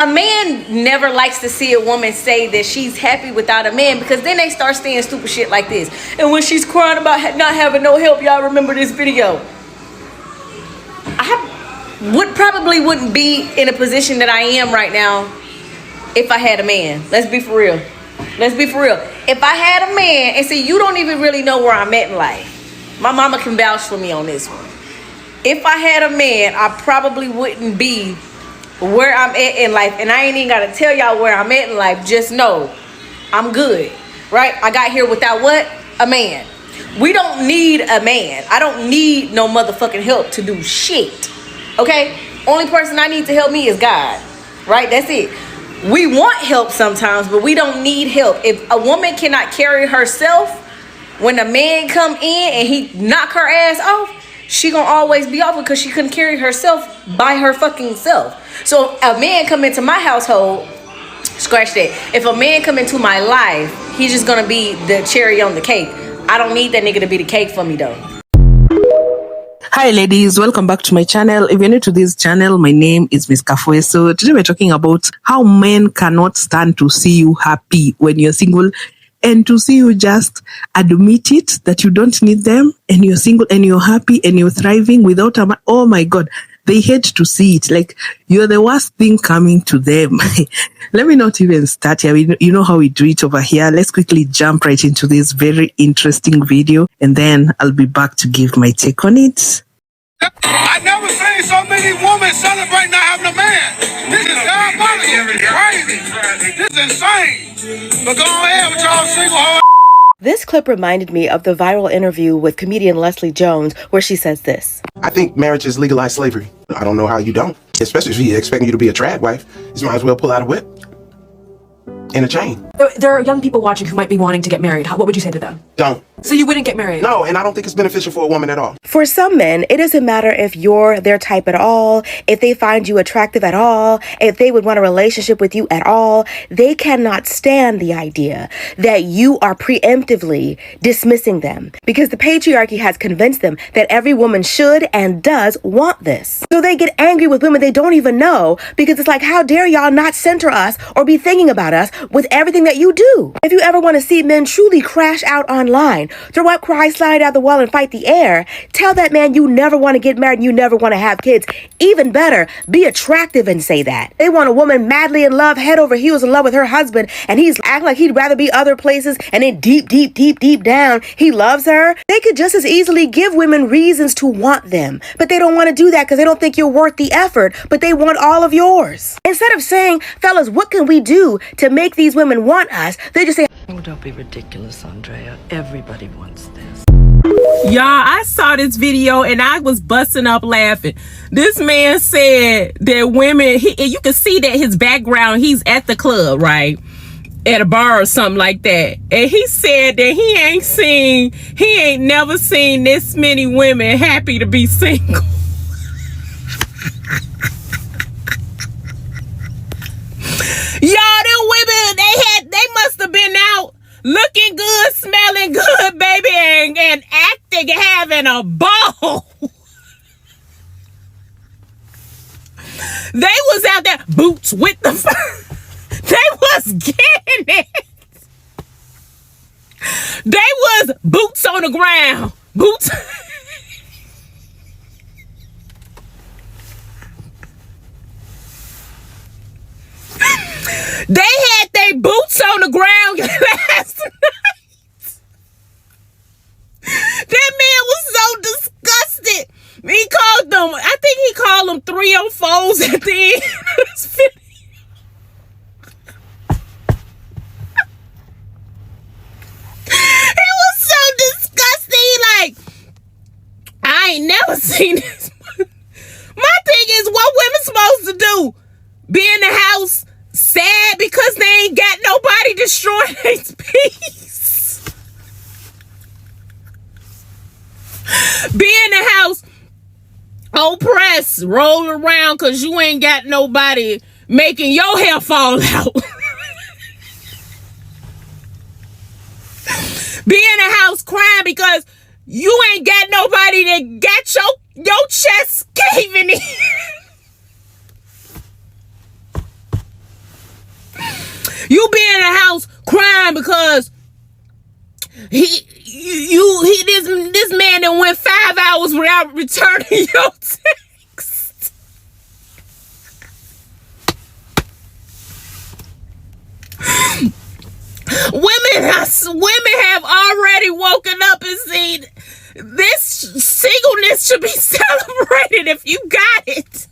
A man never likes to see a woman say that she's happy without a man, because then they start saying stupid shit like this. And when she's crying about not having no help, y'all remember this video. I wouldn't be in a position that I am right now if I had a man. Let's be for real. Let's be for real. If I had a man, and see, you don't even really know where I'm at in life. My mama can vouch for me on this one. If I had a man, I probably wouldn't be where I'm at in life. And I ain't even gotta tell y'all where I'm at in life. Just know I'm good, right? I got here without what? A man. We don't need a man. I don't need no motherfucking help to do shit, okay? Only person I need to help me is God, right? That's it. We want help sometimes, but we don't need help. If a woman cannot carry herself, when a man come in and he knock her ass off, she gonna always be off because she couldn't carry herself by her fucking self. So a man come into my household, scratch that. If a man come into my life, he's just gonna be the cherry on the cake. I don't need that nigga to be the cake for me though. Hi ladies, welcome back to my channel. If you're new to this channel, my name is Miss Kafue. So today we're talking about how men cannot stand to see you happy when you're single, and to see you just admit it that you don't need them and you're single and you're happy and you're thriving without a man. Oh my God, they hate to see it. Like you're the worst thing coming to them. Let me not even start here. You know how we do it over here. Let's quickly jump right into this very interesting video, and then I'll be back to give my take on it. I never seen so many women celebrate not having a man. This is diabolical, crazy. This is insane. But go ahead with y'all single hoe. This clip reminded me of the viral interview with comedian Leslie Jones, where she says this. I think marriage is legalized slavery. I don't know how you don't. Especially if she's expecting you to be a trad wife. You might as well pull out a whip and a chain. There are young people watching who might be wanting to get married. What would you say to them? Don't. So you wouldn't get married? No, and I don't think it's beneficial for a woman at all. For some men, it doesn't matter if you're their type at all, if they find you attractive at all, if they would want a relationship with you at all. They cannot stand the idea that you are preemptively dismissing them, because the patriarchy has convinced them that every woman should and does want this. So they get angry with women they don't even know, because it's like, how dare y'all not center us or be thinking about us with everything that you do? If you ever want to see men truly crash out online, throw up, cry, slide out the wall, and fight the air, tell that man you never want to get married and you never want to have kids. Even better, be attractive and say that. They want a woman madly in love, head over heels in love with her husband, and he's acting like he'd rather be other places, and then deep down, he loves her. They could just as easily give women reasons to want them, but they don't want to do that because they don't think you're worth the effort, but they want all of yours. Instead of saying, fellas, what can we do to make these women want us? They just say, oh, don't be ridiculous, Andrea. Everybody wants this. Y'all, I saw this video and I was busting up laughing. This man said that women, you can see that his background, he's at the club, right? At a bar or something like that. And he said that he ain't never seen this many women happy to be single. Y'all, them women, they must have been out looking good, smelling good, baby, and acting, having a ball. They was out there, boots with the fur. They was getting it. They was boots on the ground. Boots. They had their boots on the ground last night. That man was so disgusted. He called them, I think he called them 304s at the end of this video. He was so disgusted. He like, I ain't never seen this. My thing is, what women supposed to do? Be in the house sad because they ain't got nobody destroying their peace. Be in the house oppressed, rolling around because you ain't got nobody making your hair fall out. Be in the house crying because you ain't got nobody that got your chest caving in. You be in the house crying because this man that went 5 hours without returning your text. Women have already woken up and seen this singleness should be celebrated if you got it.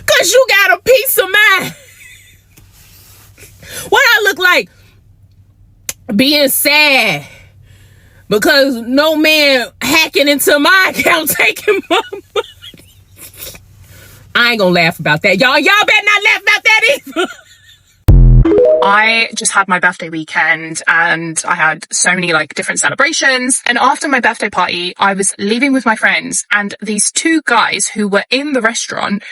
Cause you got a peace of mind. What I look like? Being sad because no man hacking into my account taking my money. I ain't gonna laugh about that. Y'all better not laugh about that either. I just had my birthday weekend and I had so many like different celebrations. And after my birthday party, I was leaving with my friends and these two guys who were in the restaurant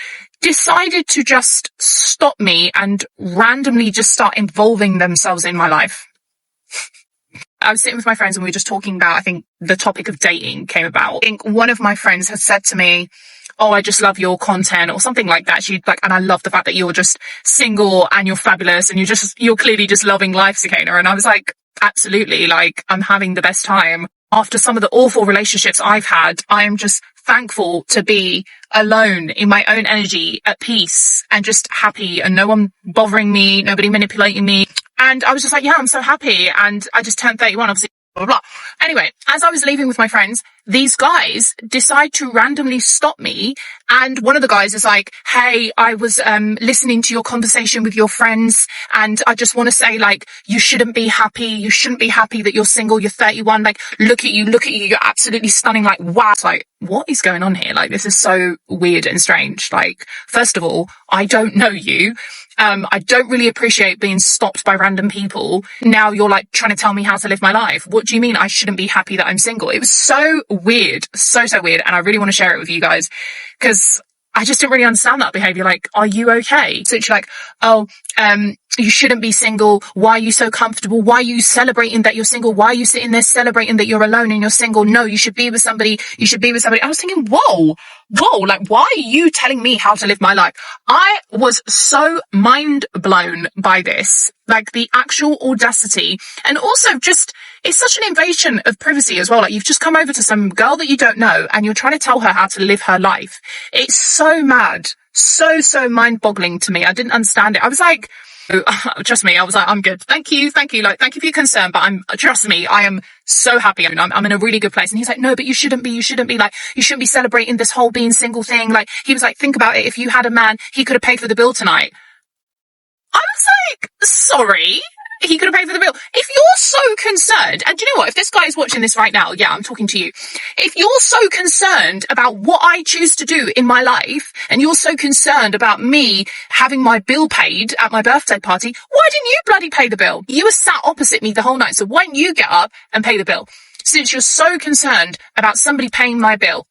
decided to just stop me and randomly just start involving themselves in my life. I was sitting with my friends and we were just talking about, I think the topic of dating came about. I think one of my friends had said to me, oh, I just love your content or something like that. She'd like, and I love the fact that you're just single and you're fabulous and you're clearly just loving life, Sakina. And I was like, absolutely. Like, I'm having the best time. After some of the awful relationships I've had, I am just thankful to be alone in my own energy, at peace and just happy and no one bothering me, nobody manipulating me. And I was just like, yeah, I'm so happy. And I just turned 31, obviously. Blah, blah, blah. Anyway, as I was leaving with my friends, these guys decide to randomly stop me. And one of the guys is like, hey, I was listening to your conversation with your friends. And I just want to say, like, you shouldn't be happy. You shouldn't be happy that you're single. You're 31. Like, look at you. You're absolutely stunning. Like, wow. It's like, what is going on here? Like, this is so weird and strange. Like, first of all, I don't know you. I don't really appreciate being stopped by random people. Now you're like trying to tell me how to live my life. What do you mean I shouldn't be happy that I'm single? It was so weird, so weird. And I really want to share it with you guys because I just didn't really understand that behavior. Like, are you okay? So it's like, oh, you shouldn't be single. Why are you so comfortable? Why are you celebrating that you're single? Why are you sitting there celebrating that you're alone and you're single? No, you should be with somebody. You should be with somebody. I was thinking, whoa, like, why are you telling me how to live my life? I was so mind blown by this, like the actual audacity. And also just, it's such an invasion of privacy as well. Like, you've just come over to some girl that you don't know and you're trying to tell her how to live her life. It's so mad. So mind boggling to me. I didn't understand it. I was like, trust me, I was like, I'm good. Thank you. Like, thank you for your concern, but trust me, I am so happy. I mean, I'm in a really good place. And he's like, no, but you shouldn't be like, you shouldn't be celebrating this whole being single thing. Like, he was like, think about it. If you had a man, he could have paid for the bill tonight. I was like, sorry. He could have paid for the bill. If you're so concerned, and do you know what? If this guy is watching this right now, yeah, I'm talking to you. If you're so concerned about what I choose to do in my life, and you're so concerned about me having my bill paid at my birthday party, why didn't you bloody pay the bill? You were sat opposite me the whole night, so why don't you get up and pay the bill? Since you're so concerned about somebody paying my bill.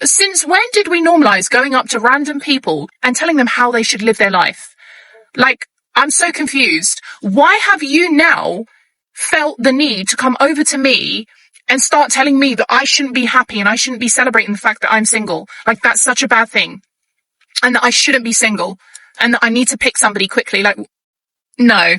Since when did we normalize going up to random people and telling them how they should live their life? Like, I'm so confused. Why have you now felt the need to come over to me and start telling me that I shouldn't be happy and I shouldn't be celebrating the fact that I'm single? Like, that's such a bad thing. And that I shouldn't be single. And that I need to pick somebody quickly. Like, no.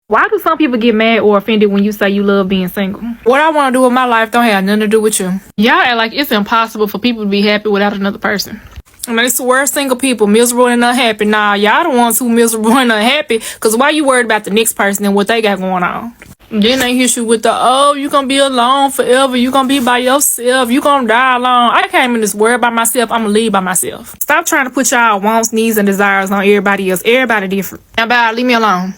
Why do some people get mad or offended when you say you love being single? What I want to do with my life don't have nothing to do with you. Y'all act like it's impossible for people to be happy without another person. I mean, it's the worst single people, miserable and unhappy. Nah, y'all the ones who miserable and unhappy. Because why you worried about the next person and what they got going on? Then they hit you with you gonna be alone forever. You gonna be by yourself. You gonna die alone. I came in this world by myself. I'm gonna leave by myself. Stop trying to put y'all wants, needs, and desires on everybody else. Everybody different. Now, bye. Leave me alone.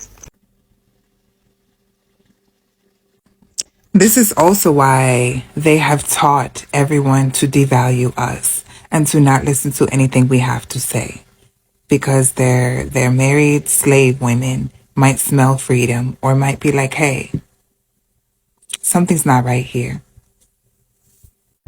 This is also why they have taught everyone to devalue us and to not listen to anything we have to say. Because they're married slave women might smell freedom or might be like, hey, something's not right here.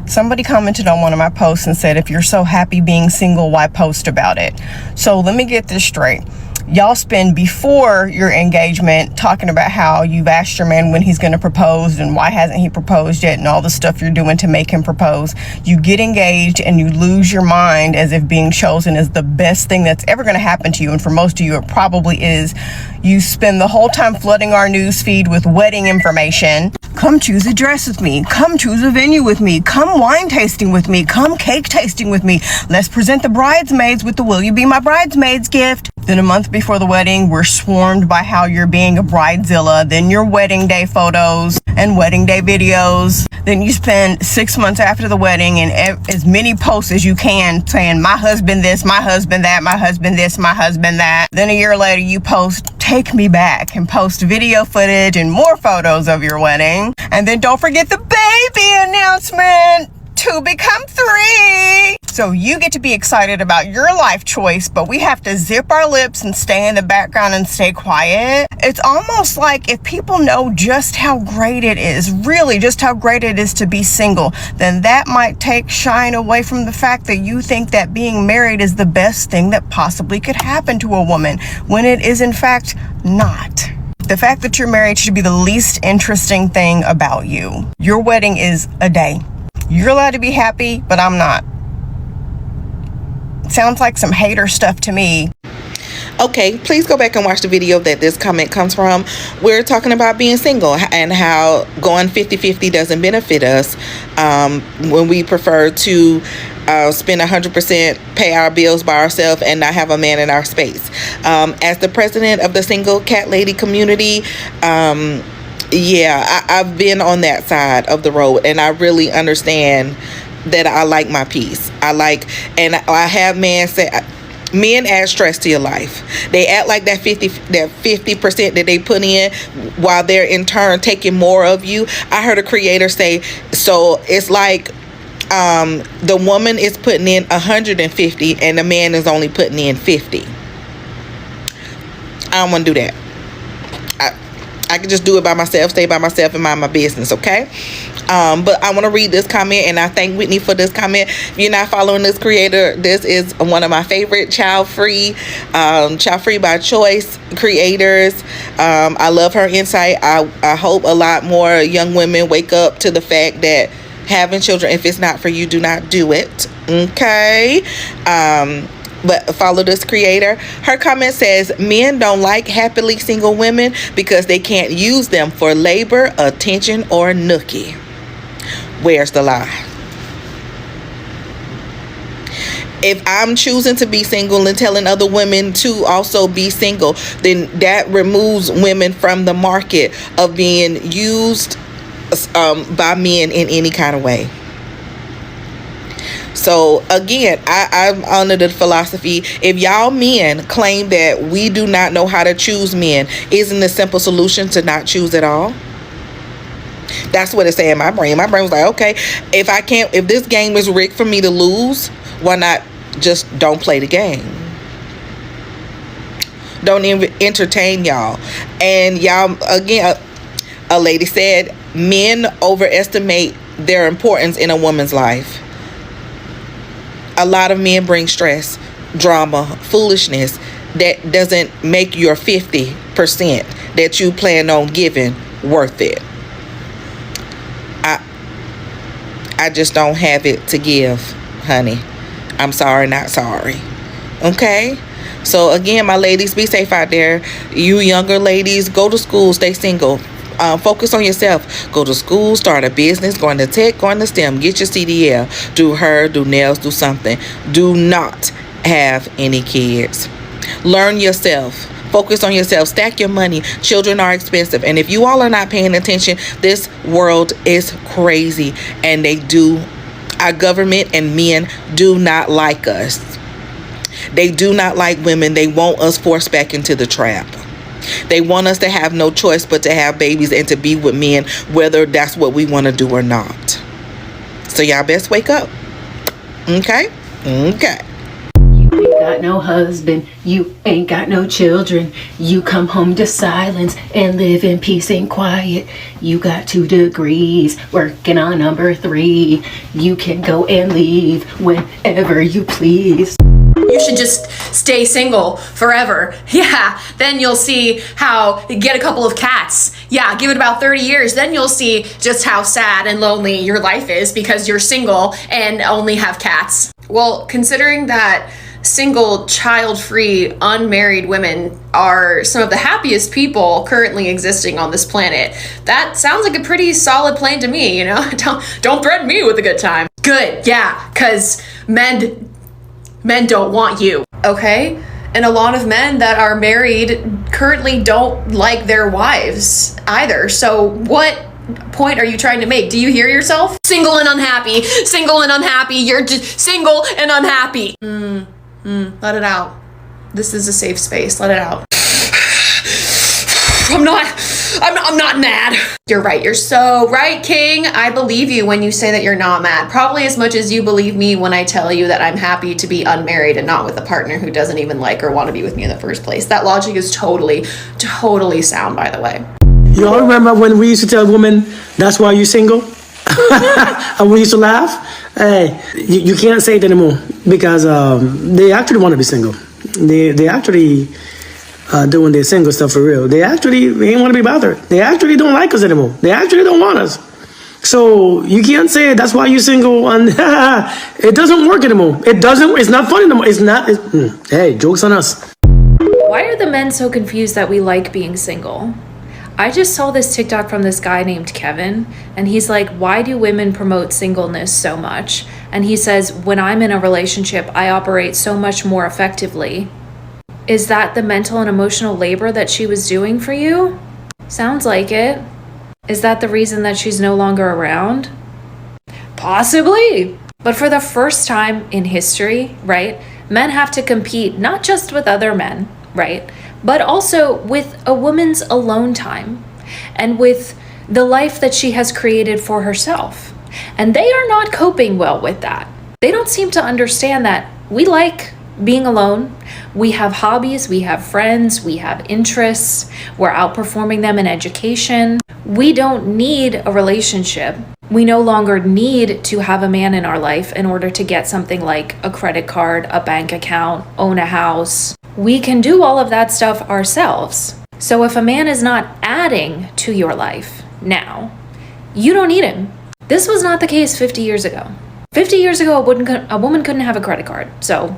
Somebody commented on one of my posts and said, if you're so happy being single, why post about it? So let me get this straight. y'all spend before your engagement talking about how you've asked your man when he's going to propose and why hasn't he proposed yet and all the stuff you're doing to make him propose. You get engaged and you lose your mind as if being chosen is the best thing that's ever going to happen to you. And for most of you, it probably is. You spend the whole time flooding our news feed with wedding information. Come choose a dress with me. Come choose a venue with me. Come wine tasting with me. Come cake tasting with me. Let's present the bridesmaids with the will you be my bridesmaids gift. Then a month before the wedding, we're swarmed by how you're being a bridezilla. Then your wedding day photos and wedding day videos. Then you spend 6 months after the wedding and as many posts as you can saying, my husband this, my husband that, my husband this, my husband that. Then a year later, you post take me back and post video footage and more photos of your wedding. And then don't forget the baby announcement. 2 become 3. So you get to be excited about your life choice, but we have to zip our lips and stay in the background and stay quiet. It's almost like if people know just how great it is, really just how great it is to be single, then that might take shine away from the fact that you think that being married is the best thing that possibly could happen to a woman, when it is in fact not. The fact that you're married should be the least interesting thing about you. Your wedding is a day. You're allowed to be happy, but I'm not. Sounds like some hater stuff to me. Okay, please go back and watch the video that this comment comes from. We're talking about being single and how going 50-50 doesn't benefit us when we prefer to spend 100%, pay our bills by ourselves and not have a man in our space. As the president of the single cat lady community, yeah, I've been on that side of the road, and I really understand that I like my peace. And I have men say, men add stress to your life. They act like that 50% that they put in while they're in turn taking more of you. I heard a creator say, so it's like the woman is putting in 150 and the man is only putting in 50. I don't want to do that. I can just do it by myself, stay by myself, and mind my business, okay? But I want to read this comment, and I thank Whitney for this comment. If you're not following this creator, this is one of my favorite child-free by choice creators. I love her insight. I hope a lot more young women wake up to the fact that having children, if it's not for you, do not do it, okay? But follow this creator. Her comment says, men don't like happily single women because they can't use them for labor, attention, or nookie. Where's the lie? If I'm choosing to be single and telling other women to also be single, then that removes women from the market of being used by men in any kind of way. So again, I'm under the philosophy, if y'all men claim that we do not know how to choose men, isn't the simple solution to not choose at all? That's what it said in my brain. My brain was like, okay, if this game is rigged for me to lose, why not just don't play the game? Don't even entertain y'all. And y'all, again, a lady said, men overestimate their importance in a woman's life. A lot of men bring stress, drama, foolishness that doesn't make your 50% that you plan on giving worth it. I just don't have it to give, honey. I'm sorry, not sorry. Okay? So again, my ladies, be safe out there. You younger ladies, go to school, stay single. Focus on yourself. Go to school, start a business, go into tech, go into STEM, get your CDL, do hair, do nails, do something. Do not have any kids. Learn yourself. Focus on yourself. Stack your money. Children are expensive. And if you all are not paying attention, this world is crazy. And our government and men do not like us. They do not like women. They want us forced back into the trap. They want us to have no choice but to have babies and to be with men, whether that's what we want to do or not. So y'all best wake up. Okay? Okay. You ain't got no husband. You ain't got no children. You come home to silence and live in peace and quiet. You got 2 degrees, working on number 3. You can go and leave whenever you please. You should just stay single forever. Yeah, then you'll see how you get a couple of cats. Yeah, give it about 30 years. Then you'll see just how sad and lonely your life is because you're single and only have cats. Well, considering that single, child-free, unmarried women are some of the happiest people currently existing on this planet, that sounds like a pretty solid plan to me, you know? Don't threaten me with a good time. Good, yeah, because men don't want you, okay? And a lot of men that are married currently don't like their wives either. So what point are you trying to make? Do you hear yourself? Single and unhappy, single and unhappy, you're just single and unhappy. Let it out. This is a safe space, let it out. I'm not mad. You're right, you're so right, King. I believe you when you say that you're not mad. Probably as much as you believe me when I tell you that I'm happy to be unmarried and not with a partner who doesn't even like or want to be with me in the first place. That logic is totally sound, by the way. You all remember when we used to tell women, that's why you're single? And we used to laugh? Hey, you can't say it anymore because they actually want to be single. They actually doing their single stuff for real. They actually ain't want to be bothered. They actually don't like us anymore. They actually don't want us. So you can't say that's why you're single and it doesn't work anymore. It doesn't, it's not fun anymore. It's not, hey, joke's on us. Why are the men so confused that we like being single? I just saw this TikTok from this guy named Kevin, and he's like, why do women promote singleness so much? And he says, when I'm in a relationship, I operate so much more effectively. Is that the mental and emotional labor that she was doing for you? Sounds like it. Is that the reason that she's no longer around? Possibly. But for the first time in history, right, men have to compete not just with other men, right, but also with a woman's alone time and with the life that she has created for herself. And they are not coping well with that. They don't seem to understand that we like being alone. We have hobbies, we have friends, we have interests, we're outperforming them in education. We don't need a relationship. We no longer need to have a man in our life in order to get something like a credit card, a bank account, own a house. We can do all of that stuff ourselves. So if a man is not adding to your life now, you don't need him. This was not the case 50 years ago. 50 years ago, a woman couldn't have a credit card. So,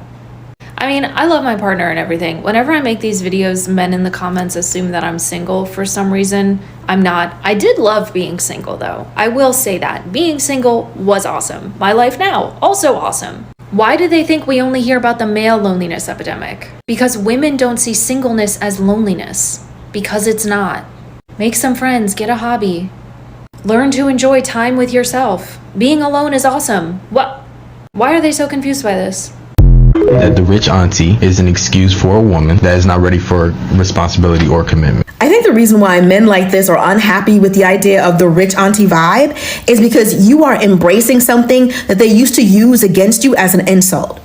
I mean, I love my partner and everything. Whenever I make these videos, men in the comments assume that I'm single for some reason. I'm not. I did love being single though. I will say that. Being single was awesome. My life now, also awesome. Why do they think we only hear about the male loneliness epidemic? Because women don't see singleness as loneliness. Because it's not. Make some friends, get a hobby. Learn to enjoy time with yourself. Being alone is awesome. What? Why are they so confused by this? That the rich auntie is an excuse for a woman that is not ready for responsibility or commitment. I think the reason why men like this are unhappy with the idea of the rich auntie vibe is because you are embracing something that they used to use against you as an insult.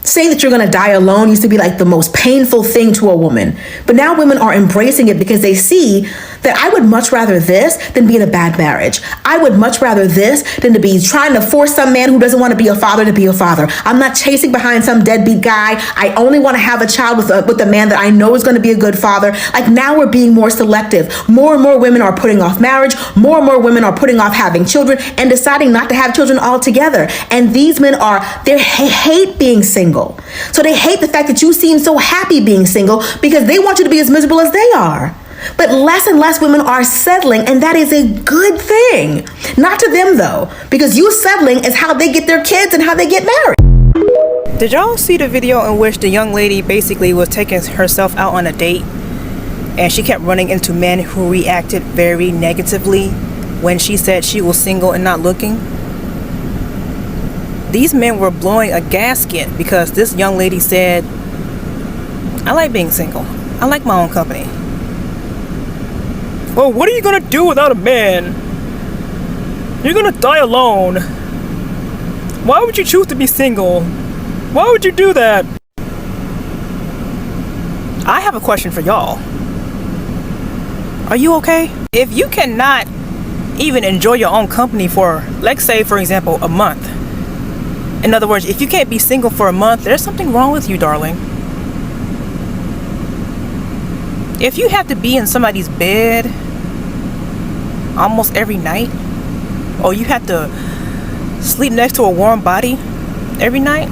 Saying that you're going to die alone used to be like the most painful thing to a woman. But now women are embracing it because they see that I would much rather this than be in a bad marriage. I would much rather this than to be trying to force some man who doesn't want to be a father to be a father. I'm not chasing behind some deadbeat guy. I only want to have a child with a man that I know is going to be a good father. Like now we're being more selective. More and more women are putting off marriage. More and more women are putting off having children and deciding not to have children altogether. And these men they hate being single. So they hate the fact that you seem so happy being single because they want you to be as miserable as they are. But less and less women are settling, and that is a good thing. Not to them, though, because you settling is how they get their kids and how they get married. Did y'all see the video in which the young lady basically was taking herself out on a date and she kept running into men who reacted very negatively when she said she was single and not looking? These men were blowing a gasket because this young lady said, I like being single. I like my own company. Well, what are you gonna do without a man? You're gonna die alone. Why would you choose to be single? Why would you do that? I have a question for y'all. Are you okay? If you cannot even enjoy your own company for, let's say, for example, a month, In other words, if you can't be single for a month, there's something wrong with you, darling. If you have to be in somebody's bed almost every night, or you have to sleep next to a warm body every night,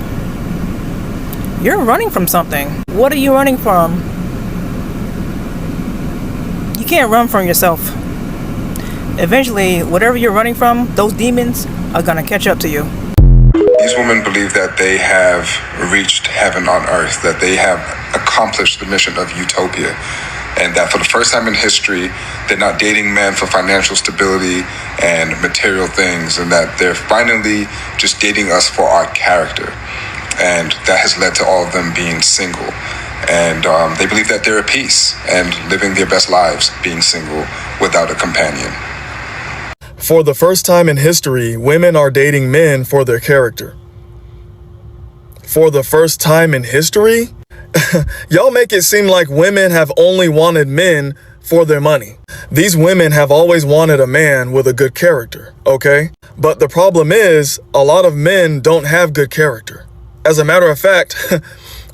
you're running from something. What are you running from? You can't run from yourself. Eventually, whatever you're running from, those demons are gonna catch up to you. These women believe that they have reached heaven on earth, that they have accomplished the mission of utopia, and that for the first time in history, they're not dating men for financial stability and material things, and that they're finally just dating us for our character. And that has led to all of them being single. And they believe that they're at peace and living their best lives being single without a companion. For the first time in history, women are dating men for their character. For the first time in history? Y'all make it seem like women have only wanted men for their money. These women have always wanted a man with a good character, okay? But the problem is, a lot of men don't have good character. As a matter of fact,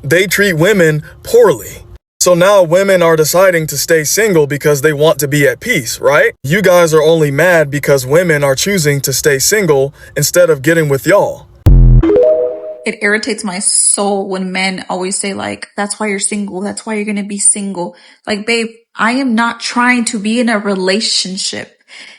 they treat women poorly. So now women are deciding to stay single because they want to be at peace, right? You guys are only mad because women are choosing to stay single instead of getting with y'all. It irritates my soul when men always say like, that's why you're single. That's why you're going to be single. Like, babe, I am not trying to be in a relationship.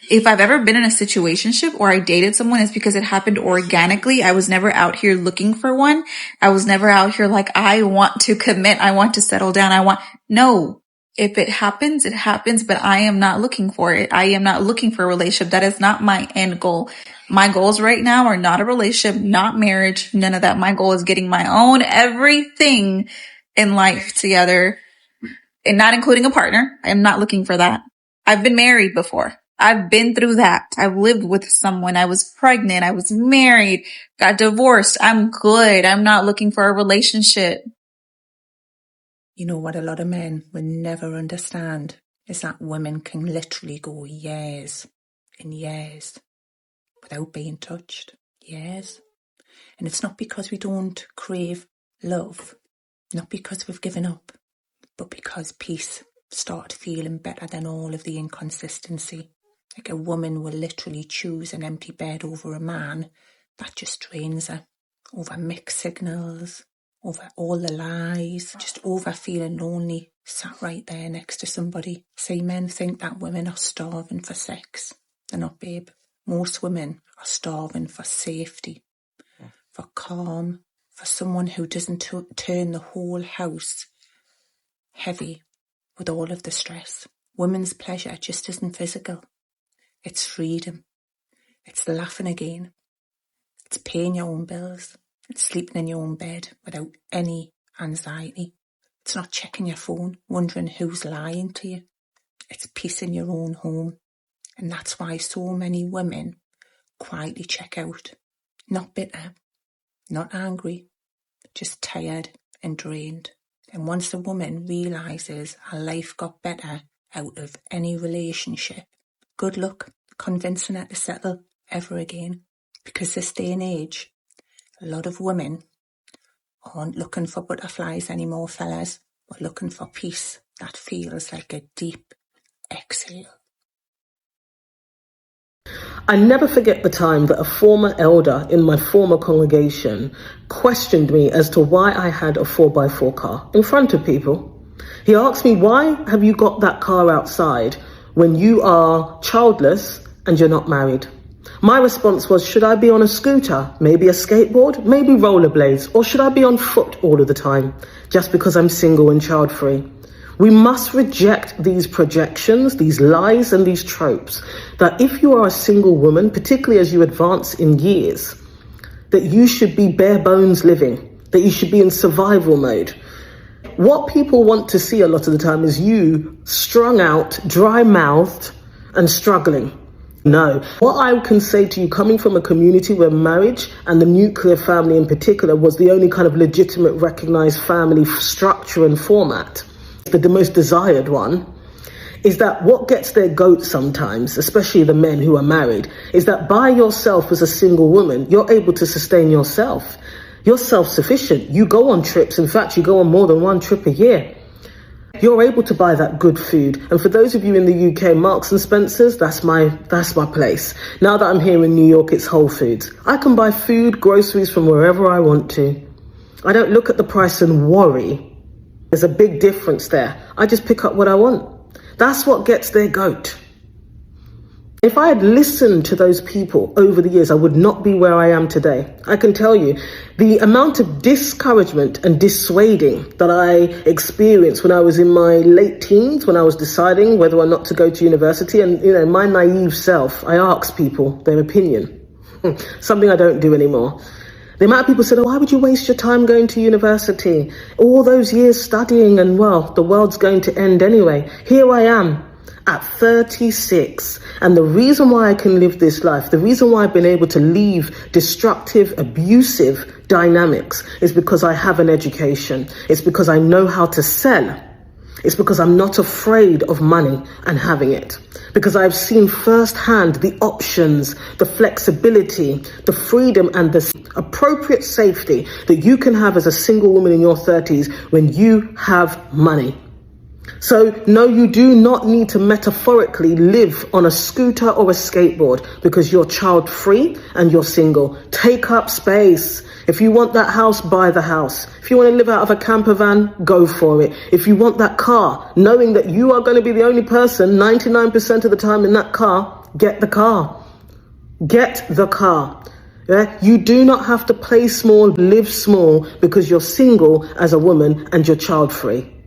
If I've ever been in a situationship or I dated someone, it's because it happened organically. I was never out here looking for one. I was never out here like, I want to commit. I want to settle down. No. If it happens, it happens, but I am not looking for it. I am not looking for a relationship. That is not my end goal. My goals right now are not a relationship, not marriage, none of that. My goal is getting my own everything in life together, and not including a partner. I am not looking for that. I've been married before. I've been through that. I've lived with someone. I was pregnant. I was married, got divorced. I'm good. I'm not looking for a relationship. You know what a lot of men will never understand is that women can literally go years and years without being touched. Years. And it's not because we don't crave love, not because we've given up, but because peace started feeling better than all of the inconsistency. Like a woman will literally choose an empty bed over a man. That just drains her. Over mixed signals, over all the lies, just over feeling lonely, sat right there next to somebody. See, men think that women are starving for sex. They're not, babe. Most women are starving for safety, for calm, for someone who doesn't turn the whole house heavy with all of the stress. Women's pleasure just isn't physical. It's freedom. It's laughing again. It's paying your own bills. It's sleeping in your own bed without any anxiety. It's not checking your phone, wondering who's lying to you. It's peace in your own home. And that's why so many women quietly check out. Not bitter, not angry, just tired and drained. And once the woman realises her life got better out of any relationship, good luck convincing her to settle ever again. Because this day and age, a lot of women aren't looking for butterflies anymore, fellas, but looking for peace that feels like a deep exhale. I never forget the time that a former elder in my former congregation questioned me as to why I had a 4x4 car in front of people. He asked me, why have you got that car outside when you are childless and you're not married? My response was, should I be on a scooter, maybe a skateboard, maybe rollerblades, or should I be on foot all of the time just because I'm single and child-free? We must reject these projections, these lies and these tropes that if you are a single woman, particularly as you advance in years, that you should be bare bones living, that you should be in survival mode. What people want to see a lot of the time is you strung out, dry-mouthed and struggling. No. What I can say to you, coming from a community where marriage and the nuclear family in particular was the only kind of legitimate recognized family structure and format, the most desired one, is that what gets their goat sometimes, especially the men who are married, is that by yourself as a single woman, you're able to sustain yourself. You're self-sufficient. You go on trips. In fact, you go on more than one trip a year. You're able to buy that good food. And for those of you in the UK, Marks and Spencer's, that's my place. Now that I'm here in New York, it's Whole Foods. I can buy food, groceries from wherever I want to. I don't look at the price and worry. There's a big difference there. I just pick up what I want. That's what gets their goat. If I had listened to those people over the years, I would not be where I am today. I can tell you, the amount of discouragement and dissuading that I experienced when I was in my late teens, when I was deciding whether or not to go to university, and my naive self, I asked people their opinion. Something I don't do anymore. The amount of people said, why would you waste your time going to university? All those years studying and, well, the world's going to end anyway. Here I am at 36. And the reason why I can live this life, the reason why I've been able to leave destructive, abusive dynamics is because I have an education. It's because I know how to sell. It's because I'm not afraid of money and having it. Because I've seen firsthand the options, the flexibility, the freedom and the appropriate safety that you can have as a single woman in your 30s when you have money. So, no, you do not need to metaphorically live on a scooter or a skateboard because you're child-free and you're single. Take up space. If you want that house, buy the house. If you want to live out of a camper van, go for it. If you want that car, knowing that you are going to be the only person 99% of the time in that car, get the car. Get the car. Yeah? You do not have to play small, live small because you're single as a woman and you're child-free.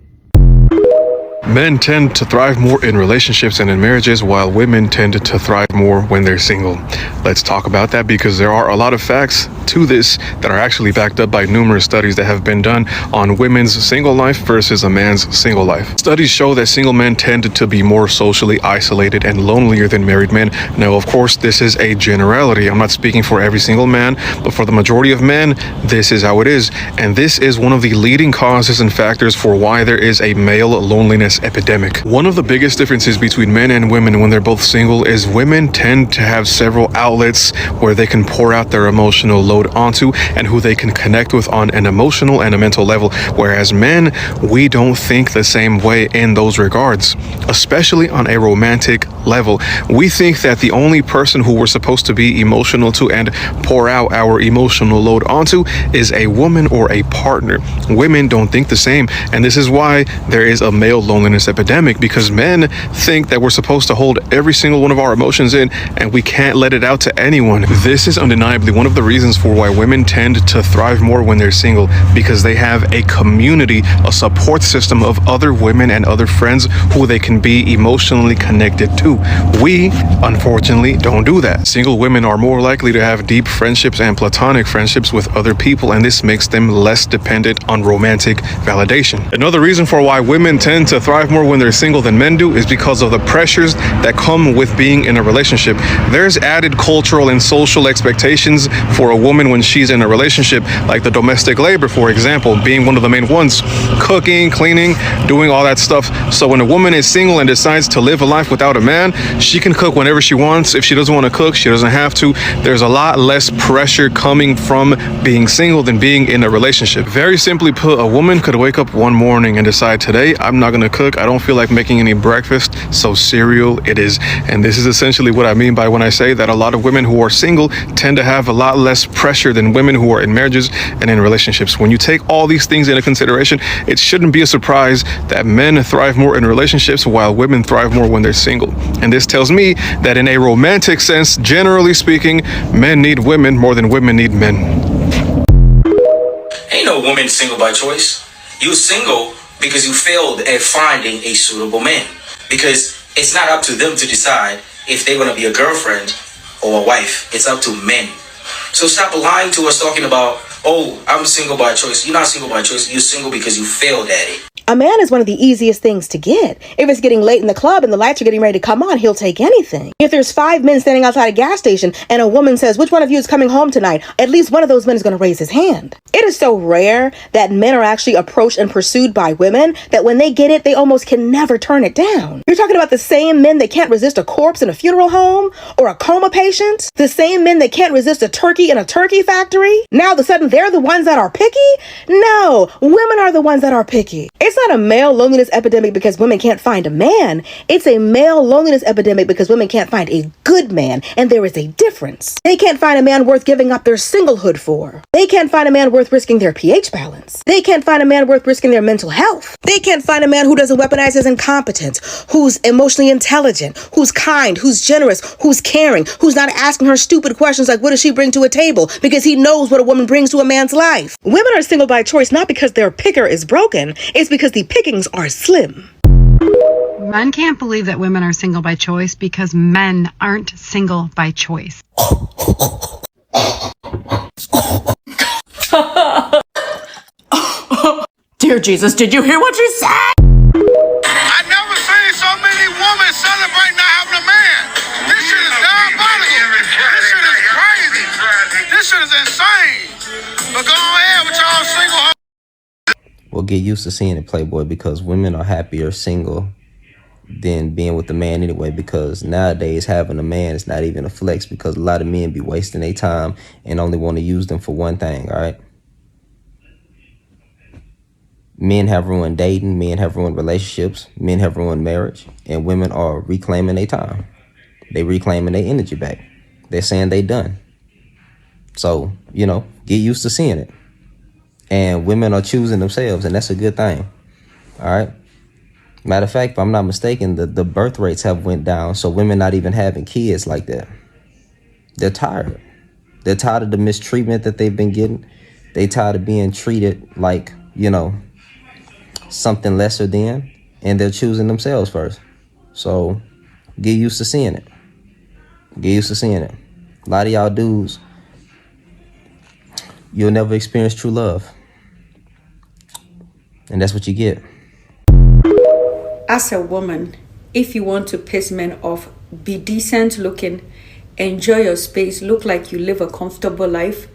Men tend to thrive more in relationships and in marriages, while women tend to thrive more when they're single. Let's talk about that because there are a lot of facts to this that are actually backed up by numerous studies that have been done on women's single life versus a man's single life. Studies show that single men tend to be more socially isolated and lonelier than married men. Now, of course, this is a generality. I'm not speaking for every single man, but for the majority of men, this is how it is. And this is one of the leading causes and factors for why there is a male loneliness epidemic. One of the biggest differences between men and women when they're both single is women tend to have several outlets where they can pour out their emotional load onto and who they can connect with on an emotional and a mental level, whereas men, we don't think the same way in those regards, especially on a romantic level. We think that the only person who we're supposed to be emotional to and pour out our emotional load onto is a woman or a partner. Women don't think the same, and this is why there is a male loneliness epidemic, because men think that we're supposed to hold every single one of our emotions in and we can't let it out to anyone. This is undeniably one of the reasons for why women tend to thrive more when they're single, because they have a community, a support system of other women and other friends who they can be emotionally connected to. We, unfortunately, don't do that. Single women are more likely to have deep friendships and platonic friendships with other people, and this makes them less dependent on romantic validation. Another reason for why women tend to thrive more when they're single than men do is because of the pressures that come with being in a relationship. There's added cultural and social expectations for a woman when she's in a relationship, like the domestic labor, for example, being one of the main ones. Cooking, cleaning, doing all that stuff. So when a woman is single and decides to live a life without a man, she can cook whenever she wants. If she doesn't want to cook, she doesn't have to. There's a lot less pressure coming from being single than being in a relationship. Very simply put, a woman could wake up one morning and decide, today I'm not going to cook. I don't feel like making any breakfast, so cereal it is. And this is essentially what I mean by when I say that a lot of women who are single tend to have a lot less pressure than women who are in marriages and in relationships. When you take all these things into consideration, it shouldn't be a surprise that men thrive more in relationships while women thrive more when they're single. And this tells me that in a romantic sense, generally speaking, men need women more than women need men. Ain't no woman single by choice. You're single because you failed at finding a suitable man. Because it's not up to them to decide if they're going to be a girlfriend or a wife. It's up to men. So stop lying to us talking about oh, I'm single by choice. You're not single by choice. You're single because you failed at it. A man is one of the easiest things to get. If it's getting late in the club and the lights are getting ready to come on, he'll take anything. If there's 5 men standing outside a gas station and a woman says, which one of you is coming home tonight? At least one of those men is going to raise his hand. It is so rare that men are actually approached and pursued by women that when they get it, they almost can never turn it down. You're talking about the same men that can't resist a corpse in a funeral home or a coma patient? The same men that can't resist a turkey in a turkey factory? Now, all of a sudden, they're the ones that are picky? No, women are the ones that are picky. It's not a male loneliness epidemic because women can't find a man. It's a male loneliness epidemic because women can't find a good man, and there is a difference. They can't find a man worth giving up their singlehood for. They can't find a man worth risking their pH balance. They can't find a man worth risking their mental health. They can't find a man who doesn't weaponize his incompetence, who's emotionally intelligent, who's kind, who's generous, who's caring, who's not asking her stupid questions like, what does she bring to a table? Because he knows what a woman brings to a man's life. Women are single by choice not because their picker is broken, it's because the pickings are slim. Men can't believe that women are single by choice because men aren't single by choice. Dear Jesus, did you hear what she said? I never seen so many women celebrate not having a man. This shit is diabolical. This shit is crazy. This shit is insane. But go ahead with y'all single. Well, get used to seeing it, Playboy, because women are happier single than being with a man anyway, because nowadays having a man is not even a flex because a lot of men be wasting their time and only want to use them for one thing, all right? Men have ruined dating, men have ruined relationships, men have ruined marriage, and women are reclaiming their time. They reclaiming their energy back. They're saying they done. So, get used to seeing it. And women are choosing themselves, and that's a good thing. All right. Matter of fact, if I'm not mistaken, the birth rates have went down. So women not even having kids like that. They're tired. They're tired of the mistreatment that they've been getting. They tired of being treated like, something lesser than, and they're choosing themselves first. So get used to seeing it. Get used to seeing it. A lot of y'all dudes, you'll never experience true love. And that's what you get. As a woman, if you want to piss men off, be decent looking, enjoy your space, look like you live a comfortable life,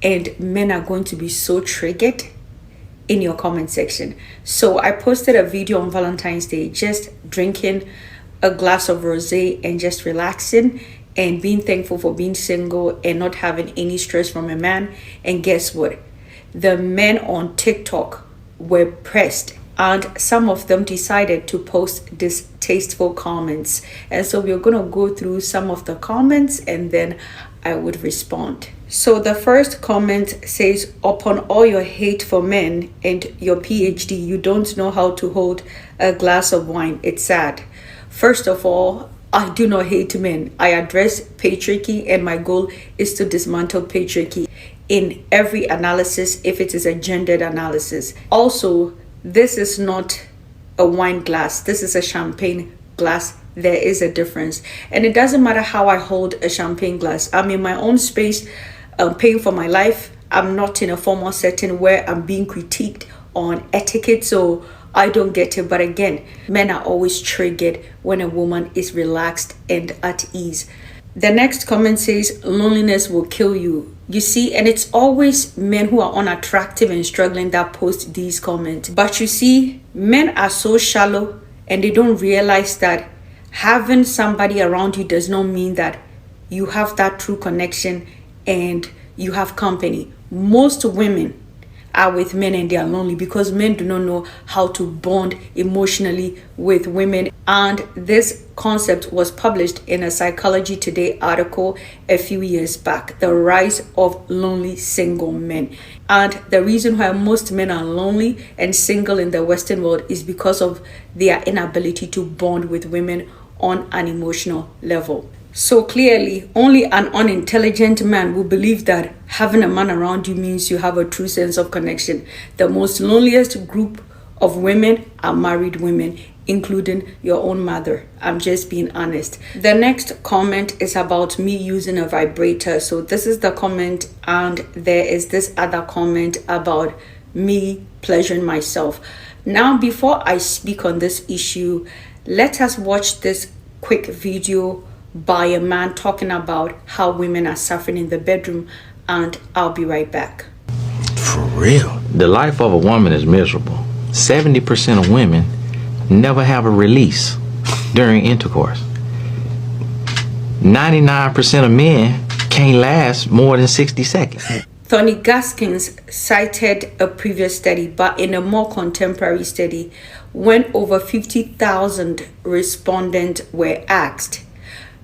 and men are going to be so triggered in your comment section. So I posted a video on Valentine's Day just drinking a glass of rosé and just relaxing and being thankful for being single and not having any stress from a man. And guess what? The men on TikTok were pressed, and some of them decided to post distasteful comments. And so we're gonna go through some of the comments and then I would respond. So the first comment says, upon all your hate for men and your PhD, you don't know how to hold a glass of wine. It's sad. First of all, I do not hate men. I address patriarchy, and my goal is to dismantle patriarchy in every analysis if it is a gendered analysis. Also, this is not a wine glass. This is a champagne glass. There is a difference. And it doesn't matter how I hold a champagne glass. I'm in my own space. I'm paying for my life. I'm not in a formal setting where I'm being critiqued on etiquette, so I don't get it. But again, men are always triggered when a woman is relaxed and at ease. The next comment says, loneliness will kill you. You see, and it's always men who are unattractive and struggling that post these comments. But you see, men are so shallow and they don't realize that having somebody around you does not mean that you have that true connection and you have company. Most women are with men and they are lonely because men do not know how to bond emotionally with women. And this concept was published in a Psychology Today article a few years back, the rise of lonely single men. And the reason why most men are lonely and single in the Western world is because of their inability to bond with women on an emotional level. So clearly, only an unintelligent man will believe that having a man around you means you have a true sense of connection. The most loneliest group of women are married women, including your own mother. I'm just being honest. The next comment is about me using a vibrator. So this is the comment, and there is this other comment about me pleasuring myself. Now, before I speak on this issue, let us watch this quick video by a man talking about how women are suffering in the bedroom, and I'll be right back. For real, the life of a woman is miserable. 70% of women never have a release during intercourse. 99% of men can't last more than 60 seconds. Tony Gaskins cited a previous study, but in a more contemporary study, when over 50,000 respondents were asked,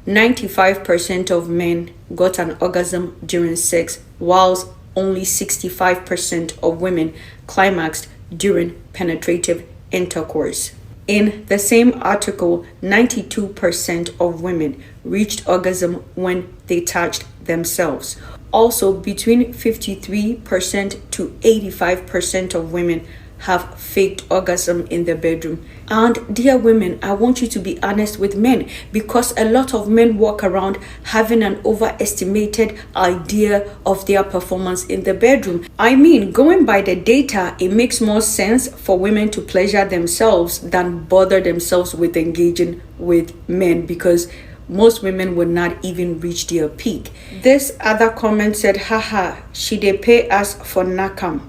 95% of men got an orgasm during sex, whilst only 65% of women climaxed during penetrative intercourse. In the same article, 92% of women reached orgasm when they touched themselves. Also, between 53% to 85% of women have faked orgasm in the bedroom. And dear women, I want you to be honest with men, because a lot of men walk around having an overestimated idea of their performance in the bedroom. I mean, going by the data, it makes more sense for women to pleasure themselves than bother themselves with engaging with men, because most women would not even reach their peak. This other comment said, haha, she dey pay us for nakam.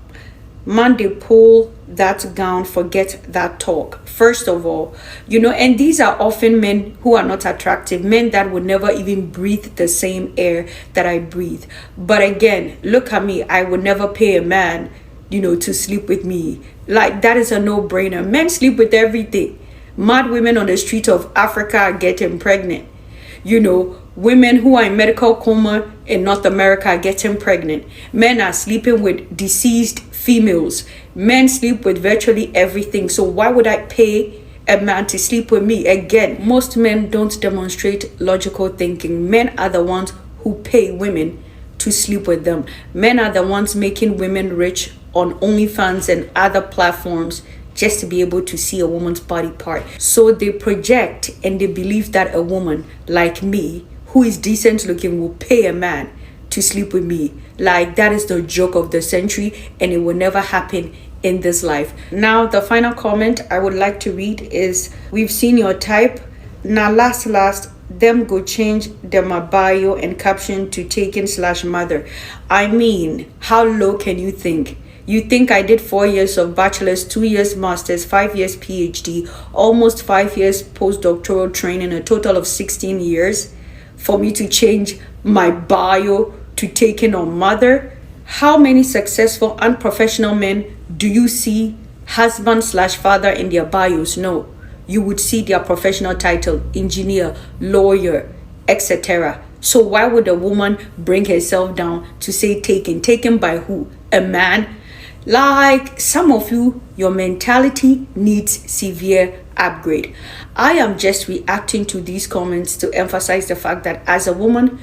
Man, they pull that gown, forget that talk. First of all, and these are often men who are not attractive, men that would never even breathe the same air that I breathe. But again, look at me, I would never pay a man, to sleep with me. Like, that is a no-brainer. Men sleep with everything. Mad women on the streets of Africa are getting pregnant. Women who are in medical coma in North America are getting pregnant. Men are sleeping with deceased females. Men sleep with virtually everything. So why would I pay a man to sleep with me? Again, most men don't demonstrate logical thinking. Men are the ones who pay women to sleep with them. Men are the ones making women rich on OnlyFans and other platforms just to be able to see a woman's body part. So they project and they believe that a woman like me, who is decent looking, will pay a man to sleep with me. Like, that is the joke of the century, and it will never happen in this life. Now, the final comment I would like to read is, we've seen your type. Now, last, them go change them a bio and caption to taken/mother. I mean, how low can you think? You think I did 4 years of bachelor's, 2 years master's, 5 years PhD, almost 5 years postdoctoral training, a total of 16 years for me to change my bio to taken or mother? How many successful and professional men do you see husband/father in their bios? No, you would see their professional title, engineer, lawyer, etc. So why would a woman bring herself down to say taken? Taken by who? A man? Like, some of you, your mentality needs severe upgrade. I am just reacting to these comments to emphasize the fact that as a woman,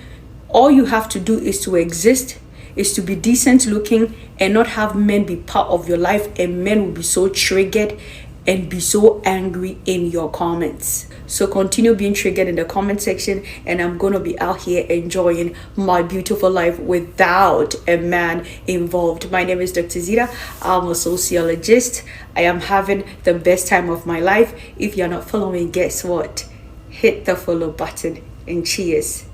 all you have to do is to exist, is to be decent looking, and not have men be part of your life, and men will be so triggered and be so angry in your comments. So continue being triggered in the comment section, and I'm gonna be out here enjoying my beautiful life without a man involved. My name is Dr. Zita. I'm a sociologist. I am having the best time of my life. If you're not following, guess what? Hit the follow button, and cheers.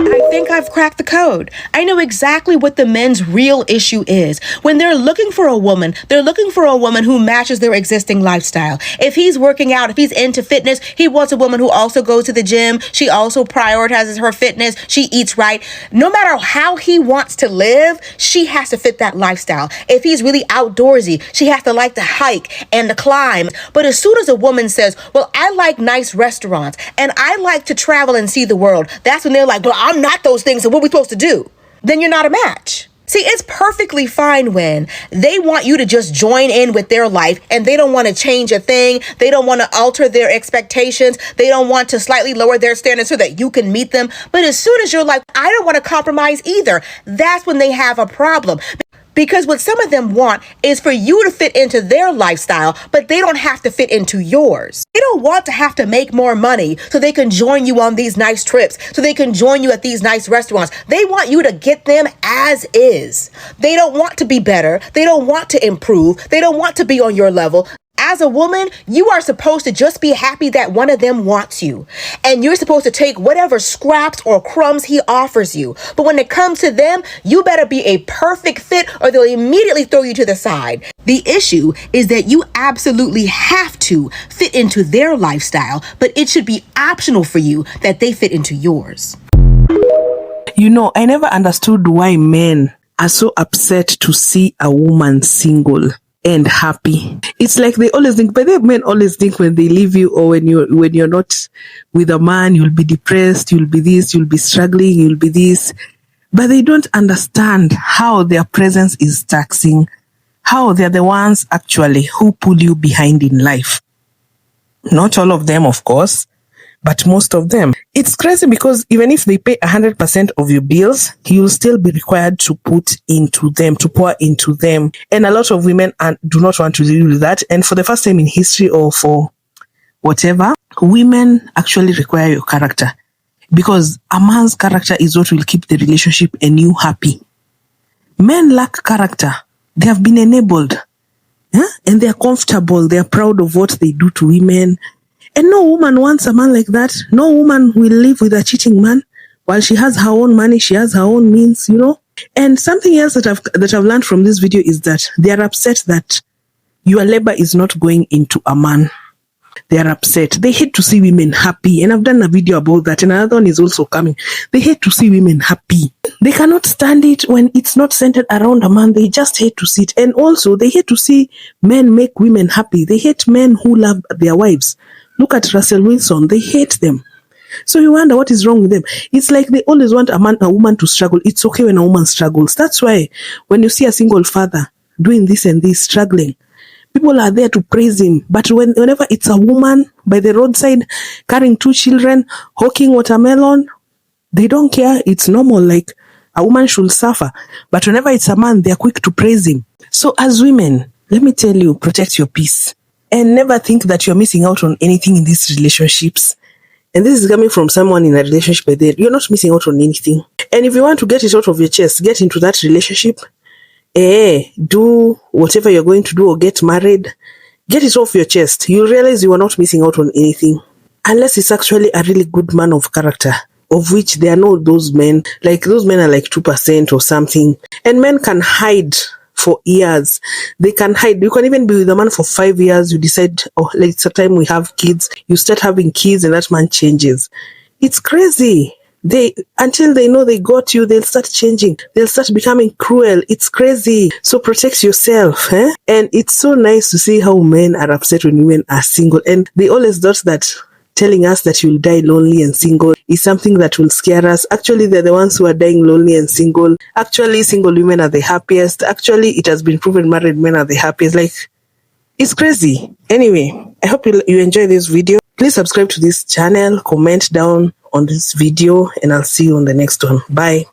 I think I've cracked the code. I know exactly what the men's real issue is. When they're looking for a woman, they're looking for a woman who matches their existing lifestyle. If he's working out, if he's into fitness, he wants a woman who also goes to the gym. She also prioritizes her fitness. She eats right. No matter how he wants to live, she has to fit that lifestyle. If he's really outdoorsy, she has to like to hike and to climb. But as soon as a woman says, well, I like nice restaurants and I like to travel and see the world, that's when they're like, well, I'm not those things, so what are we supposed to do? Then you're not a match. See, it's perfectly fine when they want you to just join in with their life and they don't want to change a thing. They don't want to alter their expectations. They don't want to slightly lower their standards so that you can meet them. But as soon as you're like, I don't want to compromise either, that's when they have a problem. Because what some of them want is for you to fit into their lifestyle, but they don't have to fit into yours. They don't want to have to make more money so they can join you on these nice trips, so they can join you at these nice restaurants. They want you to get them as is. They don't want to be better. They don't want to improve. They don't want to be on your level. As a woman, you are supposed to just be happy that one of them wants you. And you're supposed to take whatever scraps or crumbs he offers you. But when it comes to them, you better be a perfect fit or they'll immediately throw you to the side. The issue is that you absolutely have to fit into their lifestyle, but it should be optional for you that they fit into yours. You know, I never understood why men are so upset to see a woman single and happy. It's like they always think, but the men always think when they leave you or when you're not with a man, you'll be depressed, you'll be this, you'll be struggling, you'll be this. But they don't understand how their presence is taxing, how they're the ones actually who pull you behind in life. Not all of them, of course, but most of them. It's crazy because even if they pay 100% of your bills, you'll still be required to put into them, to pour into them. And a lot of women do not want to deal with that. And for the first time in history or for whatever, women actually require your character. Because a man's character is what will keep the relationship and you happy. Men lack character. They have been enabled. And they're comfortable. They're proud of what they do to women. And no woman wants a man like that. No woman will live with a cheating man while she has her own money, she has her own means, you know. And something else that I've learned from this video is that they are upset that your labor is not going into a man. They are upset. They hate to see women happy. And I've done a video about that. And another one is also coming. They hate to see women happy. They cannot stand it when it's not centered around a man. They just hate to see it. And also, they hate to see men make women happy. They hate men who love their wives. Look at Russell Wilson. They hate them. So you wonder what is wrong with them. It's like they always want a woman to struggle. It's okay when a woman struggles. That's why when you see a single father doing this and this, struggling, people are there to praise him. But whenever it's a woman by the roadside carrying 2 children, hawking watermelon, they don't care. It's normal. Like a woman should suffer. But whenever it's a man, they're quick to praise him. So as women, let me tell you, protect your peace. And never think that you're missing out on anything in these relationships. And this is coming from someone in a relationship where you're not missing out on anything. And if you want to get it out of your chest, get into that relationship, do whatever you're going to do or get married, get it off your chest. You'll realize you are not missing out on anything. Unless it's actually a really good man of character, of which there are no those men. Like those men are like 2% or something. And men can hide for years. They can hide. You can even be with a man for 5 years. You decide, oh, it's a time we have kids. You start having kids and that man changes. It's crazy. Until they know they got you, they'll start changing. They'll start becoming cruel. It's crazy. So protect yourself. And it's so nice to see how men are upset when women are single. And they always thought that telling us that you'll die lonely and single is something that will scare us. Actually, they're the ones who are dying lonely and single. Actually, single women are the happiest. Actually, it has been proven married men are the happiest. Like, it's crazy. Anyway, I hope you enjoy this video. Please subscribe to this channel, comment down on this video, and I'll see you on the next one. Bye.